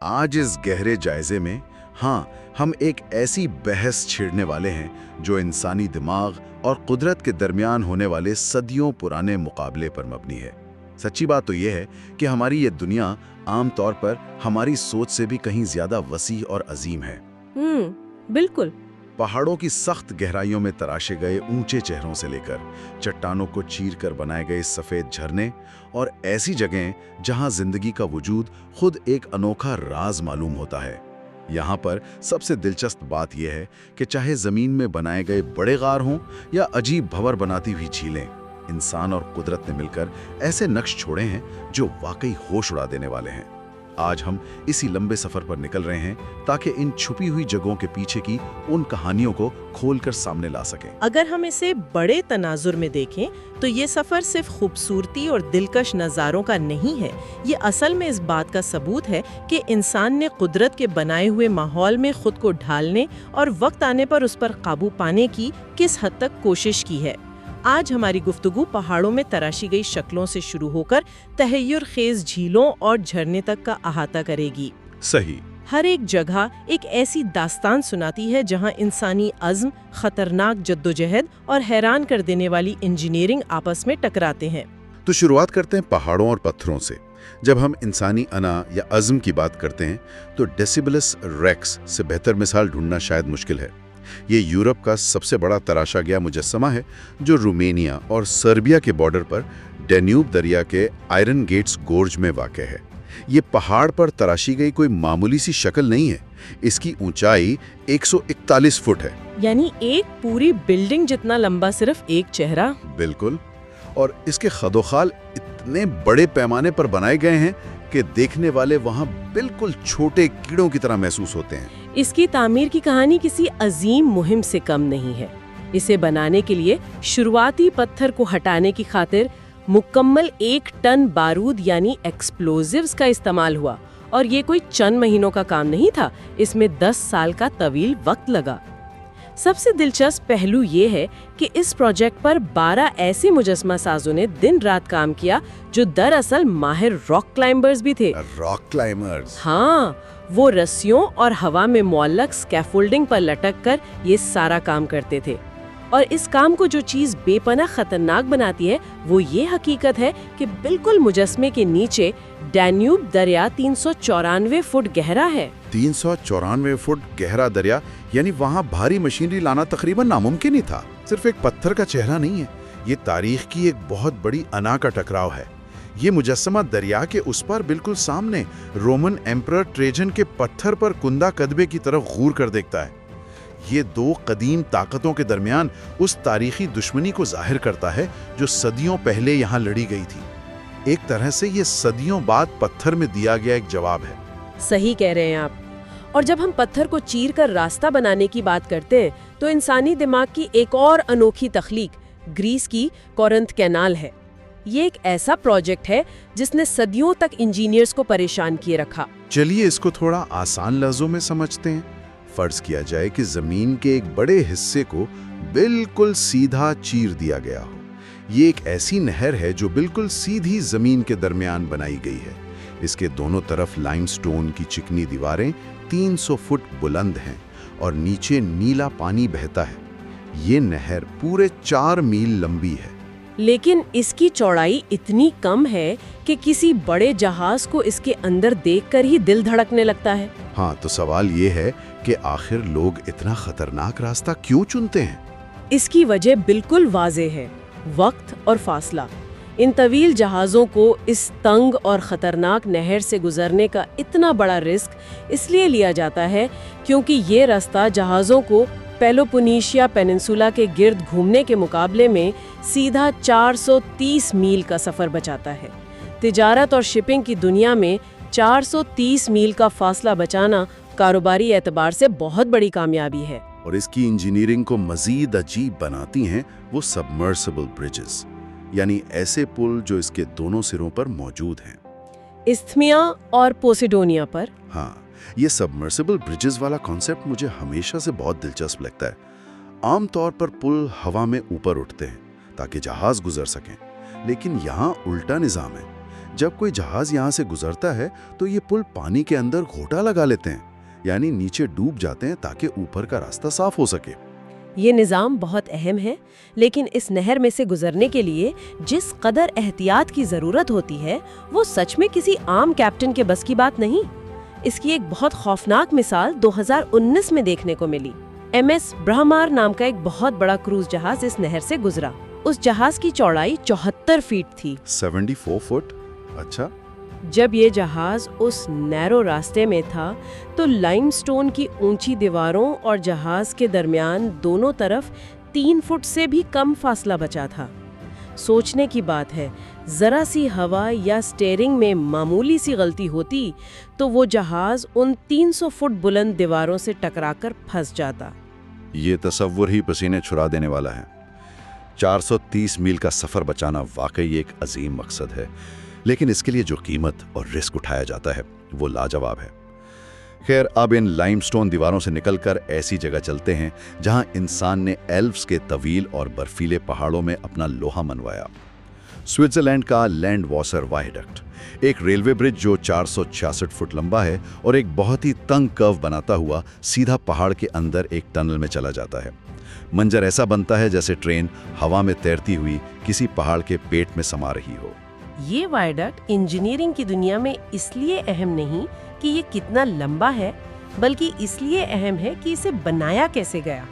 आज इस गहरे जायजे में हम एक ऐसी बहस छेड़ने वाले हैं जो इंसानी दिमाग और कुदरत के दरमियान होने वाले सदियों पुराने मुकाबले पर मबनी है। सच्ची बात तो यह है कि हमारी ये दुनिया आम तौर पर हमारी सोच से भी कहीं ज्यादा वसी और अजीम है। बिल्कुल। पहाड़ों की सख्त गहराइयों में तराशे गए ऊंचे चेहरों से लेकर चट्टानों को चीरकर बनाए गए सफेद झरने और ऐसी जगहें जहां जिंदगी का वजूद खुद एक अनोखा राज मालूम होता है। यहाँ पर सबसे दिलचस्प बात यह है कि चाहे जमीन में बनाए गए बड़े गार हों या अजीब भंवर बनाती हुई झीलें, इंसान और कुदरत ने मिलकर ऐसे नक्श छोड़े हैं जो वाकई होश उड़ा देने वाले हैं। आज हम इसी लंबे सफर पर निकल रहे हैं ताकि इन छुपी हुई जगहों के पीछे की उन कहानियों को खोलकर सामने ला सकें। अगर हम इसे बड़े तनाजुर में देखें तो ये सफर सिर्फ खूबसूरती और दिलकश नज़ारों का नहीं है, ये असल में इस बात का सबूत है कि इंसान ने कुदरत के बनाए हुए माहौल में खुद को ढालने और वक्त आने पर उस पर काबू पाने की किस हद तक कोशिश की है। आज हमारी गुफ्तगू पहाड़ों में तराशी गई शक्लों से शुरू होकर तहय्युर खेज झीलों और झरने तक का अहाता करेगी। सही। हर एक जगह एक ऐसी दास्तान सुनाती है जहां इंसानी अज़्म, खतरनाक जद्दोजहद और हैरान कर देने वाली इंजीनियरिंग आपस में टकराते हैं। तो शुरुआत करते हैं पहाड़ों और पत्थरों से। जब हम इंसानी अना या अज़्म की बात करते हैं तो डेसिबलस रेक्स से बेहतर मिसाल ढूंढना शायद मुश्किल है। ये यूरोप का सबसे बड़ा तराशा गया मुजस्समा है जो रोमेनिया और सर्बिया के बॉर्डर पर डैन्यूब दरिया के आयरन गेट्स गोर्ज में वाक़ है। ये पहाड़ पर तराशी गई कोई मामूली सी शक्ल नहीं है। इसकी ऊंचाई 141 फुट है, यानी एक पूरी बिल्डिंग जितना लंबा सिर्फ एक चेहरा। बिल्कुल। और इसके खदोखाल इतने बड़े पैमाने पर बनाए गए हैं कि देखने वाले वहां बिल्कुल छोटे कीड़ों की तरह महसूस होते हैं। इसकी तामीर की कहानी किसी अजीम मुहिम से कम नहीं है। इसे बनाने के लिए शुरुआती पत्थर को हटाने की खातिर मुकम्मल 1 टन बारूद यानी एक्सप्लोजिव्स का इस्तेमाल हुआ, और ये कोई चंद महीनों का काम नहीं था, इसमें 10 साल का तवील वक्त लगा। सबसे दिलचस्प पहलू ये है कि इस प्रोजेक्ट पर 12 ऐसे मुजस्समा साजों ने दिन रात काम किया जो दरअसल माहिर रॉक क्लाइंबर्स भी थे। Rock climbers? हाँ, वो रस्सियों और हवा में मुअल्लक स्कैफोल्डिंग पर लटक कर ये सारा काम करते थे। और इस काम को जो चीज बेपनाह खतरनाक बनाती है वो ये हकीकत है कि बिल्कुल मुजस्समे के नीचे डैन्यूब दरिया 394 फुट गहरा है। 394 फुट गहरा दरिया, यानी वहाँ भारी मशीनरी लाना तकरीबन नामुमकिन ही था। सिर्फ एक पत्थर का चेहरा नहीं है, ये तारीख की एक बहुत बड़ी अना का टकराव है। ये मुजस्समा दरिया के उस पार बिल्कुल सामने रोमन एम्परर ट्रेजन के पत्थर पर कुंदा कदबे की तरफ गौर कर देखता है। ये 2 कदीम ताकतों के दरमियान उस तारीखी दुश्मनी को जाहिर करता है जो सदियों पहले यहाँ लड़ी गई थी। एक तरह से ये सदियों बाद पत्थर में दिया गया एक जवाब है। सही कह रहे हैं आप। और जब हम पत्थर को चीर कर रास्ता बनाने की बात करते हैं तो इंसानी दिमाग की एक और अनोखी तख्लीक ग्रीस की कोरिंथ कैनाल है। ये एक ऐसा प्रोजेक्ट है जिसने सदियों तक इंजीनियर्स को परेशान किए रखा। चलिए इसको थोड़ा आसान लफ्जों में समझते हैं। फर्ज किया जाए कि जमीन के एक बड़े हिस्से को बिल्कुल सीधा चीर दिया गया हो। ये एक ऐसी नहर है जो बिल्कुल सीधी जमीन के दरमियान बनाई गई है। इसके दोनों तरफ लाइमस्टोन की चिकनी दीवारें 300 फुट बुलंद हैं और नीचे नीला पानी बहता है। ये नहर पूरे 4 मील लंबी है, लेकिन इसकी चौड़ाई इतनी कम है कि किसी बड़े जहाज को इसके अंदर देखकर ही दिल धड़कने लगता है। हाँ, तो सवाल ये है कि आखिर लोग इतना खतरनाक रास्ता क्यों चुनते हैं? इसकी वजह बिल्कुल वाज़ेह है, वक्त और फासला। इन तवील जहाज़ों को इस तंग और ख़तरनाक नहर से गुजरने का इतना बड़ा रिस्क इसलिए लिया जाता है क्योंकि ये रास्ता जहाज़ों को पेलोपोनेशिया पेनिनसुला के गिर्द घूमने के मुकाबले में सीधा 430 मील का सफ़र बचाता है। तिजारत और शिपिंग की दुनिया में 430 मील का फासला बचाना कारोबारी एतबार से बहुत बड़ी कामयाबी है। और इसकी इंजीनियरिंग को मजीद अजीब बनाती हैं वो सबमर्सिबल ब्रिजेस, यानी ऐसे पुल जो इसके दोनों सिरों पर मौजूद हैं। इस्थमिया और पोसिडोनिया पर। हाँ, ये सबमर्सिबल ब्रिजेस वाला कॉन्सेप्ट मुझे हमेशा से बहुत दिलचस्प लगता है। आमतौर पर पुल हवा में ऊपर उठते हैं ताकि जहाज गुजर सकें, लेकिन यहाँ उल्टा निज़ाम है। जब कोई जहाज यहाँ से गुजरता है तो ये पुल पानी के अंदर घोटा लगा लेते हैं, यानी नीचे डूब जाते हैं ताकि ऊपर का रास्ता साफ हो सके। ये निज़ाम बहुत अहम है, लेकिन इस नहर में से गुजरने के लिए जिस कदर एहतियात की ज़रूरत होती है वो सच में किसी आम कैप्टन के बस की बात नहीं। इसकी एक बहुत खौफनाक मिसाल 2019 में देखने को मिली। MS ब्रह्मार नाम का एक बहुत बड़ा क्रूज जहाज इस नहर से गुजरा। उस जहाज की चौड़ाई 74 फीट थी। 74 फुट? अच्छा। जब ये जहाज उस नैरो रास्ते में था तो लाइमस्टोन की ऊंची दीवारों और जहाज के दरमियान दोनों तरफ 3 फुट से भी कम फासला बचा था। सोचने की बात है, जरा सी हवा या स्टीयरिंग में मामूली सी गलती होती तो वो जहाज उन 300 फुट बुलंद दीवारों से टकराकर फंस जाता। ये तसव्वुर ही पसीने छुड़ा देने वाला है। 430 मील का सफर बचाना वाकई एक अजीम मकसद है, लेकिन इसके लिए जो कीमत और रिस्क उठाया जाता है वो लाजवाब है। खैर, अब इन लाइमस्टोन दीवारों से निकलकर ऐसी जगह चलते हैं जहां इंसान ने एल्प्स के तवील और बर्फीले पहाड़ों में अपना लोहा मनवाया। स्विट्जरलैंड का लैंड वासर वायडक्ट, एक रेलवे ब्रिज जो 466 फुट लंबा है और एक बहुत ही तंग कर्व बनाता हुआ सीधा पहाड़ के अंदर एक टनल में चला जाता है। मंजर ऐसा बनता है जैसे ट्रेन हवा में तैरती हुई किसी पहाड़ के पेट में समा रही हो। ये वायडक्ट इंजीनियरिंग की दुनिया में इसलिए अहम नहीं कि ये कितना लंबा है, बल्कि इसलिए अहम है कि इसे बनाया कैसे गया।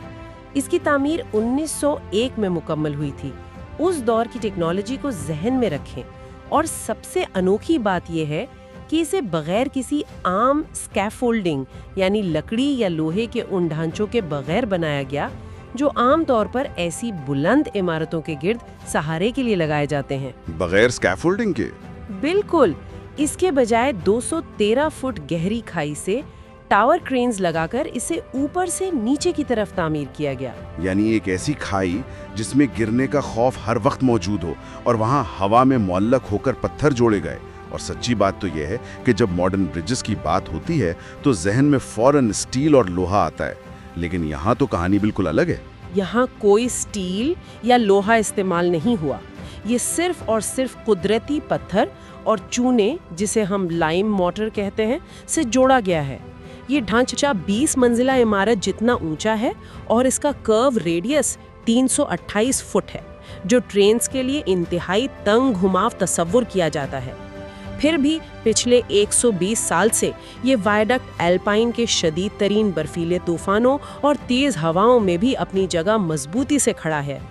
इसकी तामीर 1901 में मुकम्मल हुई थी। उस दौर की टेक्नोलॉजी को जहन में रखें, और सबसे अनोखी बात यह है कि इसे बगैर किसी आम स्कैफोल्डिंग यानी लकड़ी या लोहे के उन ढांचों के बगैर बनाया गया जो आम तौर पर ऐसी बुलंद इमारतों के गिर्द सहारे के लिए लगाए जाते हैं। बगैर स्कैफोल्डिंग के? बिल्कुल। इसके बजाय 213 फुट गहरी खाई से टावर क्रेन्स लगाकर इसे ऊपर से नीचे की तरफ तामीर किया गया। यानी एक ऐसी खाई जिसमें गिरने का खौफ हर वक्त मौजूद हो और वहां हवा में मुअल्लक होकर पत्थर जोड़े गए। और सच्ची बात तो यह है कि जब मॉडर्न ब्रिजेस की बात होती है तो जहन में फौरन स्टील और लोहा आता है, लेकिन यहाँ तो कहानी बिल्कुल अलग है। यहाँ कोई स्टील या लोहा इस्तेमाल नहीं हुआ। ये सिर्फ और सिर्फ कुदरती पत्थर और चूने, जिसे हम लाइम मोटर कहते हैं, से जोड़ा गया है। ये ढांचा 20 मंजिला इमारत जितना ऊंचा है और इसका कर्व रेडियस 328 फुट है, जो ट्रेन्स के लिए इंतहाई तंग घुमाव तस्वुर किया जाता है। फिर भी पिछले 120 साल से ये वायडक्ट एल्पाइन के शदीद तरीन बर्फीले तूफानों और तेज हवाओं में भी अपनी जगह मजबूती से खड़ा है।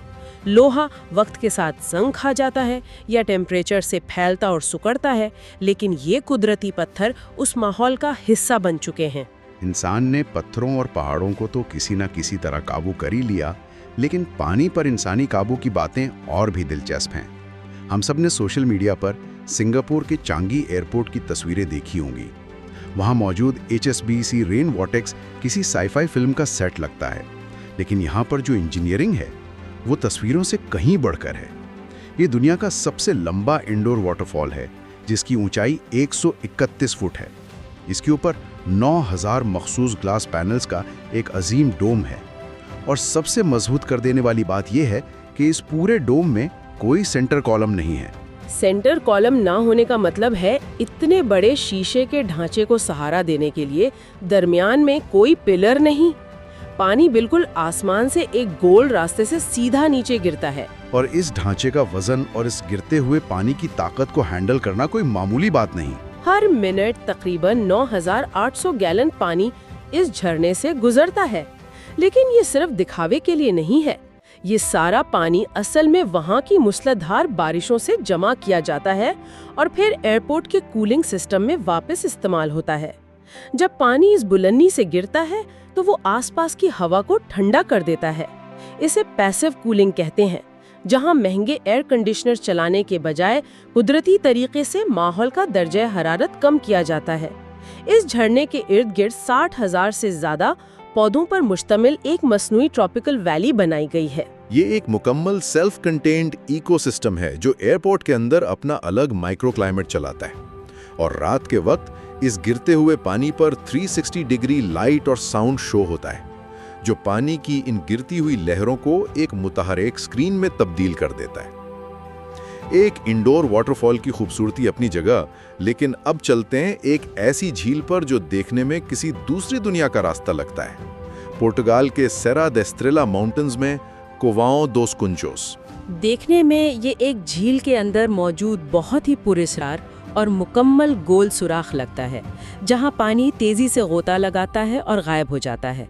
लोहा वक्त के साथ जंग खा जाता है या टेम्परेचर से फैलता और सिकुड़ता है, लेकिन ये कुदरती पत्थर उस माहौल का हिस्सा बन चुके हैं। इंसान ने पत्थरों और पहाड़ों को तो किसी न किसी तरह काबू कर ही लिया, लेकिन पानी पर इंसानी काबू की बातें और भी दिलचस्प हैं। हम सब ने सोशल मीडिया पर सिंगापुर के चांगी एयरपोर्ट की तस्वीरें देखी होंगी। वहाँ मौजूद HSBC रेन वॉर्टेक्स किसी साईफाई फिल्म का सेट लगता है, लेकिन यहाँ पर जो इंजीनियरिंग है वो तस्वीरों से कहीं बढ़कर है। ये दुनिया का सबसे लंबा इंडोर वाटरफॉल है, जिसकी ऊंचाई 131 फुट है। इसके ऊपर 9000 मखसूस ग्लास पैनल्स का एक अजीम डोम है, और सबसे मजबूत कर देने वाली बात यह है कि इस पूरे डोम में कोई सेंटर कॉलम नहीं है। सेंटर कॉलम ना होने का मतलब है इतने बड़े शीशे के ढांचे को सहारा देने के लिए दरमियान में कोई पिलर नहीं। पानी बिल्कुल आसमान से एक गोल रास्ते से सीधा नीचे गिरता है, और इस ढांचे का वजन और इस गिरते हुए पानी की ताकत को हैंडल करना कोई मामूली बात नहीं। हर मिनट तकरीबन 9800 गैलन पानी इस झरने से गुजरता है। लेकिन ये सिर्फ दिखावे के लिए नहीं है। ये सारा पानी असल में वहाँ की मूसलाधार बारिशों से जमा किया जाता है और फिर एयरपोर्ट के कूलिंग सिस्टम में वापस इस्तेमाल होता है। जब पानी इस बुलंदी से गिरता है तो वो आसपास की हवा को ठंडा कर देता है। इसे पैसिव कूलिंग कहते हैं, जहां महंगे एयर कंडीशनर चलाने के बजाय कुदरती तरीके से माहौल का दर्जा हरारत कम किया जाता है। इस झरने के इर्द गिर्द 60,000 से ज्यादा पौधों पर मुश्तमिल एक मस्नूई ट्रॉपिकल वैली बनाई गई है। ये एक मुकम्मल सेल्फ कंटेन्ड इकोसिस्टम है जो एयरपोर्ट के अंदर अपना अलग माइक्रो क्लाइमेट चलाता है, और रात के वक्त इस गिरते हुए पानी पर 360 डिग्री लाइट और साउंड शो होता है, जो पानी की इन गिरती हुई लहरों को एक मुतहरिक स्क्रीन में तब्दील कर देता है। ایک انڈور واٹر فال کی خوبصورتی اپنی جگہ، لیکن اب چلتے ہیں ایک ایسی جھیل پر جو دیکھنے میں کسی دوسری دنیا کا راستہ لگتا ہے۔ پرتگال کے سیرا د ایسٹریلا ماؤنٹنز میں کوواؤ دوس کنچوس۔ دیکھنے میں یہ ایک جھیل کے اندر موجود بہت ہی پراسرار اور مکمل گول سوراخ لگتا ہے، جہاں پانی تیزی سے غوطہ لگاتا ہے اور غائب ہو جاتا ہے۔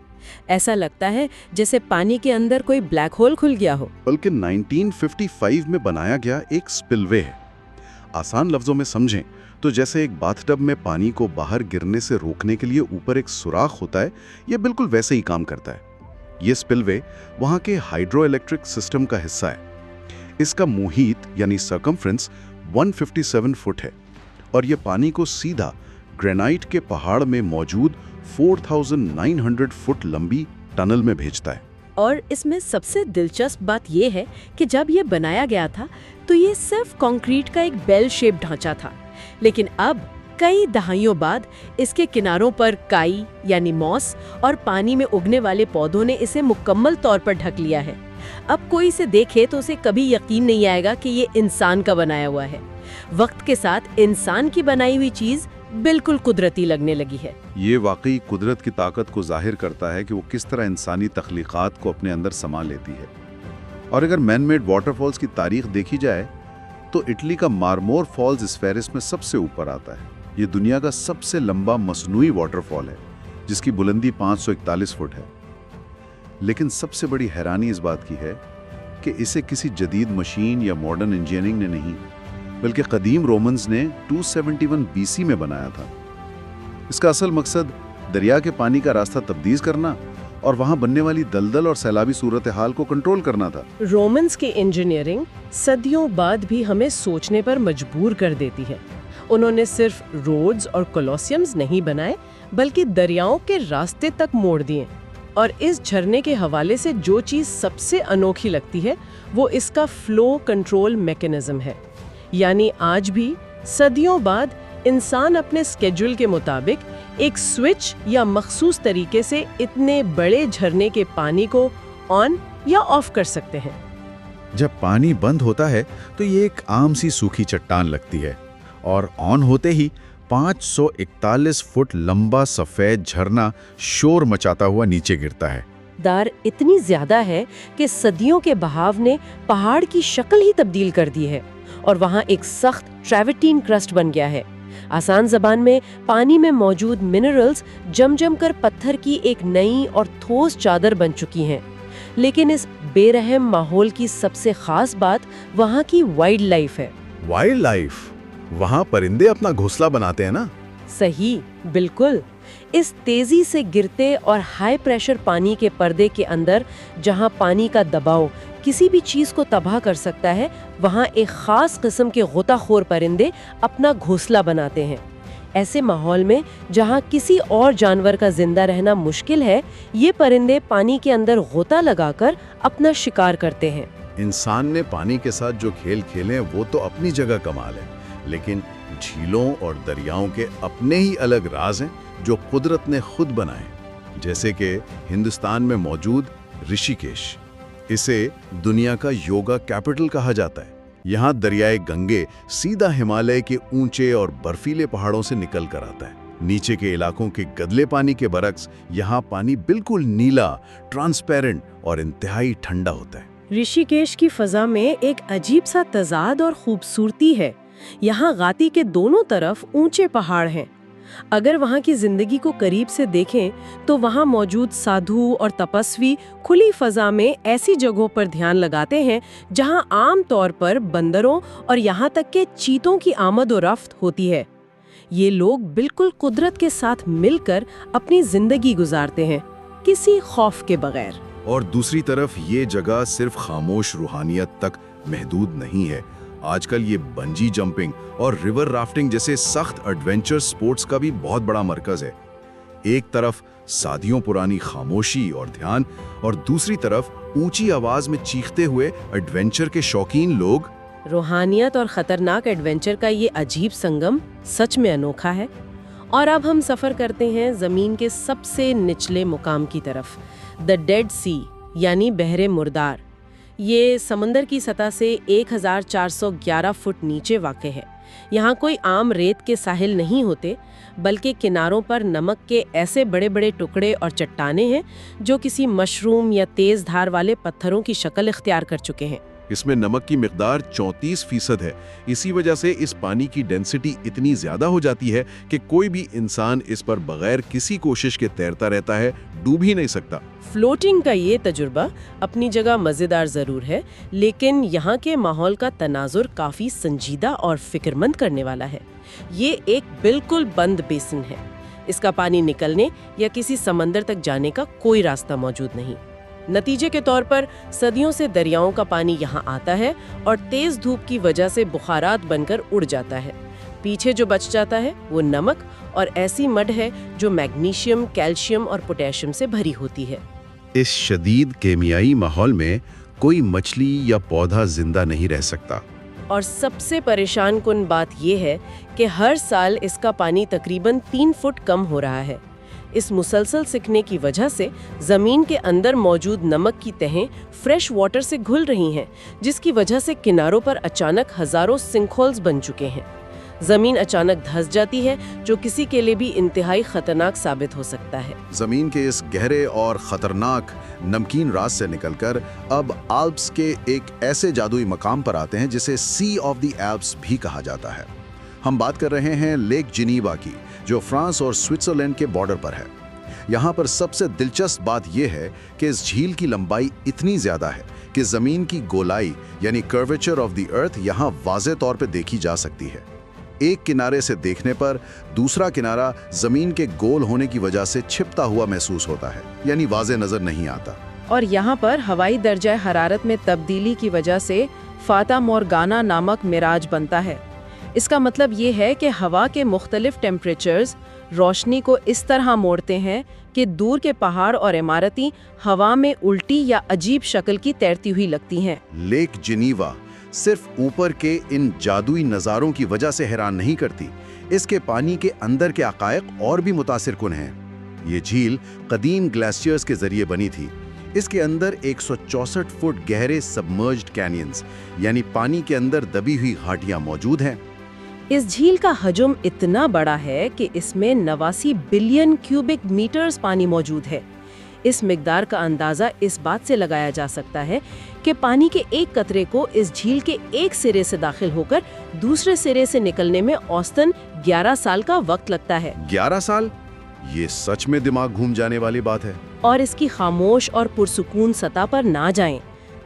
ایسا لگتا ہے جیسے پانی کے اندر کوئی بلیک ہول کھل گیا ہو۔ بلکہ 1955 میں بنایا گیا ایک سپل وے ہے۔ آسان لفظوں میں سمجھیں تو جیسے ایک باتھ ٹب میں پانی کو باہر گرنے سے روکنے کے لیے اوپر ایک سوراخ ہوتا ہے، یہ بالکل ویسے ہی کام کرتا ہے۔ یہ سپل وے وہاں کے ہائیڈرو الیکٹرک سسٹم کا حصہ ہے۔ اس کا محیط یعنی سرکمفرنس 157 فٹ ہے اور یہ پانی کو سیدھا گرینائٹ کے پہاڑ میں موجود 4900 فٹ لمبی ٹنل میں بھیجتا ہے۔ اور اس میں سب سے دلچسپ بات یہ ہے کہ جب یہ بنایا گیا تھا تو یہ صرف کنکریٹ کا ایک بیل شیپ ڈھانچہ تھا، لیکن اب کئی دہائیوں بعد اس کے کناروں پر کائی یعنی موس اور پانی میں اگنے والے پودوں نے اسے مکمل طور پر ڈھک لیا ہے۔ اب کوئی اسے دیکھے تو اسے کبھی یقین نہیں آئے گا کہ یہ انسان کا بنایا ہوا ہے۔ وقت کے ساتھ انسان کی بنائی ہوئی چیز بالکل قدرتی لگنے لگی ہے۔ یہ واقعی قدرت کی طاقت کو ظاہر کرتا ہے کہ وہ کس طرح انسانی تخلیقات کو اپنے اندر سما لیتی ہے۔ اور اگر مین میڈ واٹر فالز کی تاریخ دیکھی جائے تو اٹلی کا مارمور فالز اس فہرست میں سب سے اوپر آتا ہے۔ یہ دنیا کا سب سے لمبا مصنوعی واٹر فال ہے، جس کی بلندی 541 فٹ ہے۔ لیکن سب سے بڑی حیرانی اس بات کی ہے کہ اسے کسی جدید مشین یا ماڈرن انجینئرنگ نے نہیں، بلکہ قدیم رومنز نے 271 BC میں بنایا تھا۔ اس کا اصل مقصد دریا کے پانی کا راستہ تبدیل کرنا اور وہاں بننے والی دلدل اور سیلابی صورتحال کو کنٹرول کرنا تھا۔ رومنز کی انجینئرنگ صدیوں بعد بھی ہمیں سوچنے پر مجبور کر دیتی ہے۔ انہوں نے صرف روڈز اور کولوسیمز نہیں بنائے، بلکہ دریاؤں کے راستے تک موڑ دیے۔ اور اس جھرنے کے حوالے سے جو چیز سب سے انوکھی لگتی ہے وہ اس کا فلو کنٹرول میکینزم ہے۔ یعنی آج بھی صدیوں بعد انسان اپنے اسکیڈول کے مطابق ایک سوئچ یا مخصوص طریقے سے اتنے بڑے جھرنے کے پانی کو آن یا آف کر سکتے ہیں۔ جب پانی بند ہوتا ہے تو یہ ایک عام سی سوکھی چٹان لگتی ہے، اور آن ہوتے ہی 541 فٹ لمبا سفید جھرنا شور مچاتا ہوا نیچے گرتا ہے۔ دار اتنی زیادہ ہے کہ صدیوں کے بہاو نے پہاڑ کی شکل ہی تبدیل کر دی ہے، اور وہاں ایک سخت ٹریورٹین کرسٹ بن گیا ہے۔ آسان زبان میں پانی میں موجود منرلز جم جم کر پتھر کی ایک نئی اور ٹھوس چادر بن چکی ہیں۔ لیکن اس بے رحم ماحول کی سب سے خاص بات وہاں کی وائلڈ لائف ہے۔ Wildlife? وہاں پرندے اپنا گھونسلہ بناتے ہیں نا؟ صحیح، بالکل۔ اس تیزی سے گرتے اور ہائی پریشر پانی کے پردے کے اندر جہاں پانی کا دباؤ کسی بھی چیز کو تباہ کر سکتا ہے، وہاں ایک خاص قسم کے غوطہ خور پرندے اپنا گھونسلہ بناتے ہیں۔ ایسے ماحول میں جہاں کسی اور جانور کا زندہ رہنا مشکل ہے، یہ پرندے پانی کے اندر غوطہ لگا کر اپنا شکار کرتے ہیں۔ انسان نے پانی کے ساتھ جو کھیل کھیلے ہیں وہ تو اپنی جگہ کمال ہے، لیکن جھیلوں اور دریاؤں کے اپنے ہی الگ راز ہیں جو قدرت نے خود بنائے، جیسے کہ ہندوستان میں موجود رشی کیش۔ اسے دنیا کا یوگا کیپٹل کہا جاتا ہے۔ یہاں دریائے گنگے سیدھا ہمالیہ کے اونچے اور برفیلے پہاڑوں سے نکل کر آتا ہے۔ نیچے کے علاقوں کے گدلے پانی کے برعکس یہاں پانی بالکل نیلا، ٹرانسپیرنٹ اور انتہائی ٹھنڈا ہوتا ہے۔ رشی کیش کی فضا میں ایک عجیب سا تضاد اور خوبصورتی ہے۔ یہاں گاتی کے دونوں طرف اونچے پہاڑ ہیں۔ اگر وہاں کی زندگی کو قریب سے دیکھیں تو وہاں موجود سادھو اور تپسوی کھلی فضا میں ایسی جگہوں پر دھیان لگاتے ہیں جہاں عام طور پر بندروں اور یہاں تک کہ چیتوں کی آمد و رفت ہوتی ہے۔ یہ لوگ بالکل قدرت کے ساتھ مل کر اپنی زندگی گزارتے ہیں، کسی خوف کے بغیر۔ اور دوسری طرف یہ جگہ صرف خاموش روحانیت تک محدود نہیں ہے۔ آج کل یہ بنجی جمپنگ اور ریور رافٹنگ جیسے سخت ایڈونچر سپورٹس کا بھی بہت بڑا مرکز ہے۔ ایک طرف صدیوں پرانی خاموشی اور دھیان، اور دوسری طرف اونچی آواز میں چیختے ہوئے ایڈونچر کے شوقین لوگ۔ روحانیت اور خطرناک ایڈونچر کا یہ عجیب سنگم سچ میں انوکھا ہے۔ اور اب ہم سفر کرتے ہیں زمین کے سب سے نچلے مقام کی طرف، دی ڈیڈ سی یعنی بحر مردار۔ یہ سمندر کی سطح سے 1411 فٹ نیچے واقع ہے۔ یہاں کوئی عام ریت کے ساحل نہیں ہوتے، بلکہ کناروں پر نمک کے ایسے بڑے بڑے ٹکڑے اور چٹانیں ہیں جو کسی مشروم یا تیز دھار والے پتھروں کی شکل اختیار کر چکے ہیں۔ اس میں نمک کی مقدار 34% ہے۔ اسی وجہ سے اس پانی کی ڈینسٹی اتنی زیادہ ہو جاتی ہے کہ کوئی بھی انسان اس پر بغیر کسی کوشش کے تیرتا رہتا ہے، ڈوب ہی نہیں سکتا۔ فلوٹنگ کا یہ تجربہ اپنی جگہ مزیدار ضرور ہے، لیکن یہاں کے ماحول کا تناظر کافی سنجیدہ اور فکر مند کرنے والا ہے۔ یہ ایک بالکل بند بیسن ہے۔ اس کا پانی نکلنے یا کسی سمندر تک جانے کا کوئی راستہ موجود نہیں۔ نتیجے کے طور پر صدیوں سے دریاؤں کا پانی یہاں آتا ہے اور تیز دھوپ کی وجہ سے بخارات بن کر اڑ جاتا ہے۔ پیچھے جو بچ جاتا ہے وہ نمک اور ایسی مڈ ہے جو میگنیشیم، کیلشیم اور پوٹیشیم سے بھری ہوتی ہے۔ اس شدید کیمیائی ماحول میں کوئی مچھلی یا پودا زندہ نہیں رہ سکتا۔ اور سب سے پریشان کن بات یہ ہے کہ ہر سال اس کا پانی تقریباً 3 فٹ کم ہو رہا ہے۔ اس مسلسل سکنے کی وجہ سے زمین کے اندر موجود نمک کی تہیں فریش واٹر سے گھل رہی ہیں، جس کی وجہ سے کناروں پر اچانک ہزاروں سنک ہولز بن چکے ہیں۔ زمین اچانک دھس جاتی ہے، جو کسی کے لیے بھی انتہائی خطرناک ثابت ہو سکتا ہے۔ زمین کے اس گہرے اور خطرناک نمکین راز سے نکل کر اب آلپس کے ایک ایسے جادوئی مقام پر آتے ہیں جسے سی آف دی ایلپس بھی کہا جاتا ہے۔ ہم بات کر رہے ہیں لیک جنیوا کی، جو فرانس اور سوئٹزرلینڈ کے بارڈر پر ہے۔ یہاں پر سب سے دلچسپ بات یہ ہے کہ اس جھیل کی لمبائی اتنی زیادہ ہے کہ زمین کی گولائی یعنی کرویچر آف دی ارتھ یہاں واضح طور پہ دیکھی جا سکتی ہے۔ ایک کنارے سے دیکھنے پر دوسرا کنارہ زمین کے گول ہونے کی وجہ سے چھپتا ہوا محسوس ہوتا ہے، یعنی واضح نظر نہیں آتا۔ اور یہاں پر ہوائی درجہ حرارت میں تبدیلی کی وجہ سے فاتا مورگانا نامک مراج بنتا ہے۔ اس کا مطلب یہ ہے کہ ہوا کے مختلف ٹیمپریچرز روشنی کو اس طرح موڑتے ہیں کہ دور کے پہاڑ اور عمارتیں ہوا میں الٹی یا عجیب شکل کی تیرتی ہوئی لگتی ہیں۔ لیک جنیوا صرف اوپر کے ان جادوئی نظاروں کی وجہ سے حیران نہیں کرتی، اس کے پانی کے اندر کے حقائق اور بھی متاثر کن ہیں۔ یہ جھیل قدیم گلیشیئرز کے ذریعے بنی تھی۔ اس کے اندر 164 فٹ گہرے سبمرجڈ کینینز یعنی پانی کے اندر دبی ہوئی گھاٹیاں موجود ہیں۔ اس جھیل کا حجم اتنا بڑا ہے کہ اس میں 89 بلین کیوبک میٹرز پانی موجود ہے۔ اس مقدار کا اندازہ اس بات سے لگایا جا سکتا ہے کہ پانی کے ایک قطرے کو اس جھیل کے ایک سرے سے داخل ہو کر دوسرے سرے سے نکلنے میں اوسطاً 11 سال کا وقت لگتا ہے۔ 11 سال؟ یہ سچ میں دماغ گھوم جانے والی بات ہے۔ اور اس کی خاموش اور پرسکون سطح پر نہ جائیں۔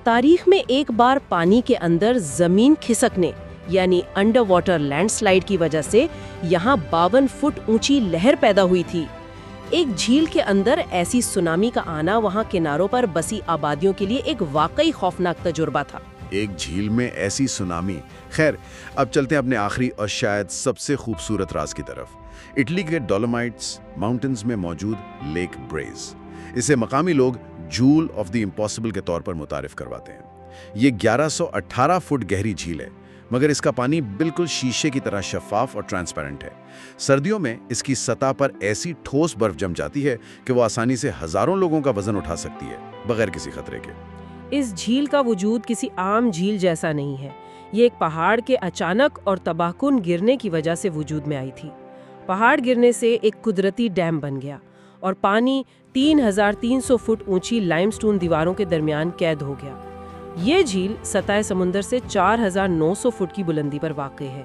تاریخ میں ایک بار پانی کے اندر زمین کھسکنے یعنی انڈر واٹر لینڈ سلائیڈ کی وجہ سے یہاں 52 فٹ اونچی لہر پیدا ہوئی تھی۔ ایک جھیل کے اندر ایسی سونامی کا آنا وہاں کناروں پر بسی آبادیوں کے لیے ایک واقعی خوفناک تجربہ تھا۔ ایک جھیل میں ایسی سونامی۔ خیر، اب چلتے ہیں اپنے آخری اور شاید سب سے خوبصورت راز کی طرف، اٹلی کے ڈولومائٹس ماؤنٹنز میں موجود لیک بریز۔ اسے مقامی لوگ جول آف دی امپاسبل کے طور پر متعارف کرواتے ہیں۔ یہ 1118 فٹ گہری جھیل ہے، مگر اس کا پانی بالکل شیشے کی طرح شفاف اور ٹرانسپیرنٹ ہے۔ سردیوں میں اس کی سطح پر ایسی ٹھوس برف جم جاتی ہے کہ وہ آسانی سے ہزاروں لوگوں کا وزن اٹھا سکتی ہے بغیر کسی خطرے کے۔ اس جھیل کا وجود کسی عام جھیل جیسا نہیں ہے۔ یہ ایک پہاڑ کے اچانک اور تباہ کن گرنے کی وجہ سے وجود میں آئی تھی۔ پہاڑ گرنے سے ایک قدرتی ڈیم بن گیا اور پانی 3300 فٹ اونچی لائم سٹون دیواروں کے درمیان قید ہو گیا۔ یہ جھیل سطح سمندر سے 4900 فٹ کی بلندی پر واقع ہے۔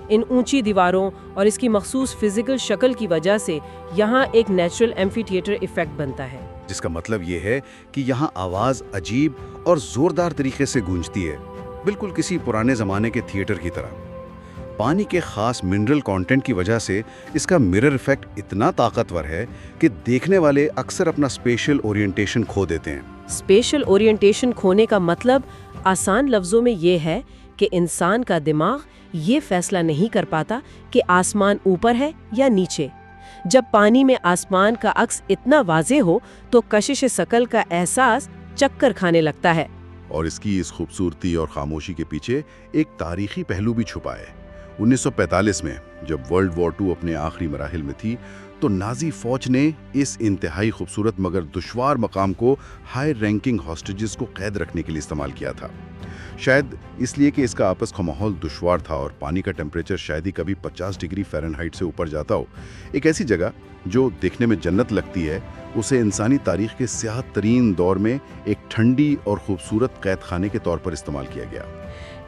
ان اونچی دیواروں اور اس کی مخصوص فزیکل شکل کی وجہ سے یہاں ایک نیچرل ایمفی تھیٹر ایفیکٹ بنتا ہے، جس کا مطلب یہ ہے کہ یہاں آواز عجیب اور زوردار طریقے سے گونجتی ہے، بالکل کسی پرانے زمانے کے تھیٹر کی طرح۔ پانی کے خاص منرل کانٹینٹ کی وجہ سے اس کا مرر ایفیکٹ اتنا طاقتور ہے کہ دیکھنے والے اکثر اپنا اسپیشل اورینٹیشن کھو دیتے ہیں۔ اسپیشل اورینٹیشن کھونے کا مطلب آسان لفظوں میں یہ ہے کہ انسان کا دماغ یہ فیصلہ نہیں کر پاتا کہ آسمان اوپر ہے یا نیچے۔ جب پانی میں آسمان کا عکس اتنا واضح ہو تو کشش ثقل کا احساس چکر کھانے لگتا ہے۔ اور اس کی اس خوبصورتی اور خاموشی کے پیچھے ایک تاریخی پہلو بھی چھپا ہے۔ 1945 में जब वर्ल्ड वॉर 2 अपने आखिरी मराहिल में थी तो नाजी फौज ने इस इंतहाई खूबसूरत मगर दुश्वार मकाम को हाई रैंकिंग हॉस्टेजेस को कैद रखने के लिए इस्तेमाल किया था। शायद इसलिए कि इसका आपस का माहौल दुश्वार था और पानी का टेम्परेचर शायद ही कभी 50 डिग्री फ़ारेनहाइट से ऊपर जाता हो। एक ऐसी जगह जो देखने में जन्नत लगती है, उसे इंसानी तारीख के स्याह तरीन दौर में एक ठंडी और खूबसूरत कैद खाने के तौर पर इस्तेमाल किया गया।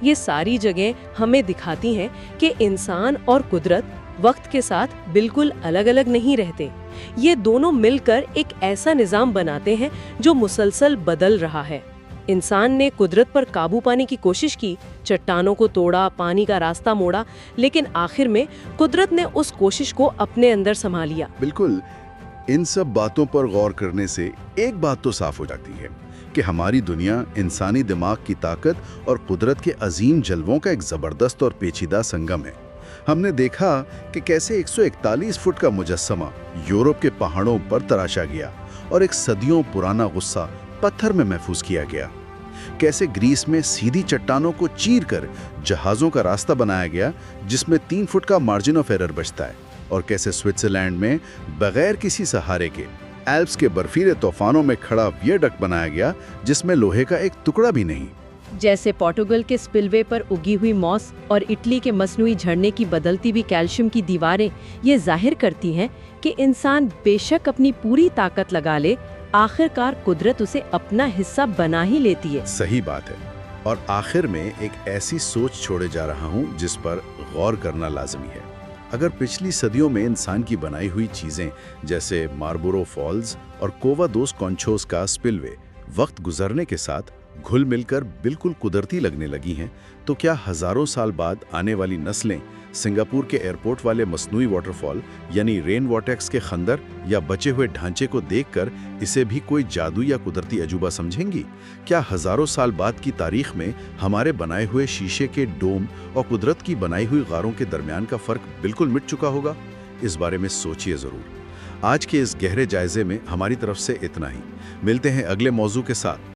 ये सारी जगह हमें दिखाती हैं कि इंसान और कुदरत वक्त के साथ बिल्कुल अलग अलग नहीं रहते। ये दोनों मिलकर एक ऐसा निज़ाम बनाते हैं जो मुसलसल बदल रहा है। इंसान ने कुदरत पर काबू पाने की कोशिश की, चट्टानों को तोड़ा, पानी का रास्ता मोड़ा, लेकिन आखिर में कुदरत ने उस कोशिश को अपने अंदर संभाल लिया। बिल्कुल। इन सब बातों पर गौर करने से एक बात तो साफ हो जाती है कि हमारी दुनिया इंसानी दिमाग की ताकत और कुदरत के अजीम जलवों का एक ज़बरदस्त और पेचीदा संगम है। हमने देखा कि कैसे 141 फुट का मुजस्समा यूरोप के पहाड़ों पर तराशा गया और एक सदियों पुराना गुस्सा पत्थर में महफूज किया गया। कैसे ग्रीस में सीधी चट्टानों को चीरकर जहाज़ों का रास्ता बनाया गया जिसमें 3 फुट का मार्जिन ऑफ एरर बचता है, और कैसे स्विट्जरलैंड में बगैर किसी सहारे के एल्प्स के बर्फीले तूफानों में खड़ा वियाडक्ट बनाया गया जिसमें लोहे का एक टुकड़ा भी नहीं। जैसे पोर्टुगल के स्पिलवे पर उगी हुई मॉस और इटली के मसनूई झरने की बदलती भी कैल्शियम की दीवारें ये जाहिर करती हैं कि इंसान बेशक अपनी पूरी ताकत लगा ले, आखिरकार कुदरत उसे अपना हिस्सा बना ही लेती है। सही बात है। और आखिर में एक ऐसी सोच छोड़े जा रहा हूँ जिस पर गौर करना लाजमी है। अगर पिछली सदियों में इंसान की बनाई हुई चीज़ें जैसे मार्बोरो फॉल्स और कोवा दोस कॉन्चोस का स्पिलवे वक्त गुजरने के साथ घुल मिलकर बिल्कुल कुदरती लगने लगी हैं, तो क्या हज़ारों साल बाद आने वाली नस्लें सिंगापुर के एयरपोर्ट वाले मसनूई वाटरफॉल यानी रेन वॉटेक्स के खंदर या बचे हुए ढांचे को देखकर इसे भी कोई जादू या कुदरती अजूबा समझेंगी? क्या हज़ारों साल बाद की तारीख में हमारे बनाए हुए शीशे के डोम और कुदरत की बनाई हुई गारों के दरमियान का फ़र्क बिल्कुल मिट चुका होगा? इस बारे में सोचिए ज़रूर। आज के इस गहरे जायजे में हमारी तरफ से इतना ही। मिलते हैं अगले मौजू के साथ।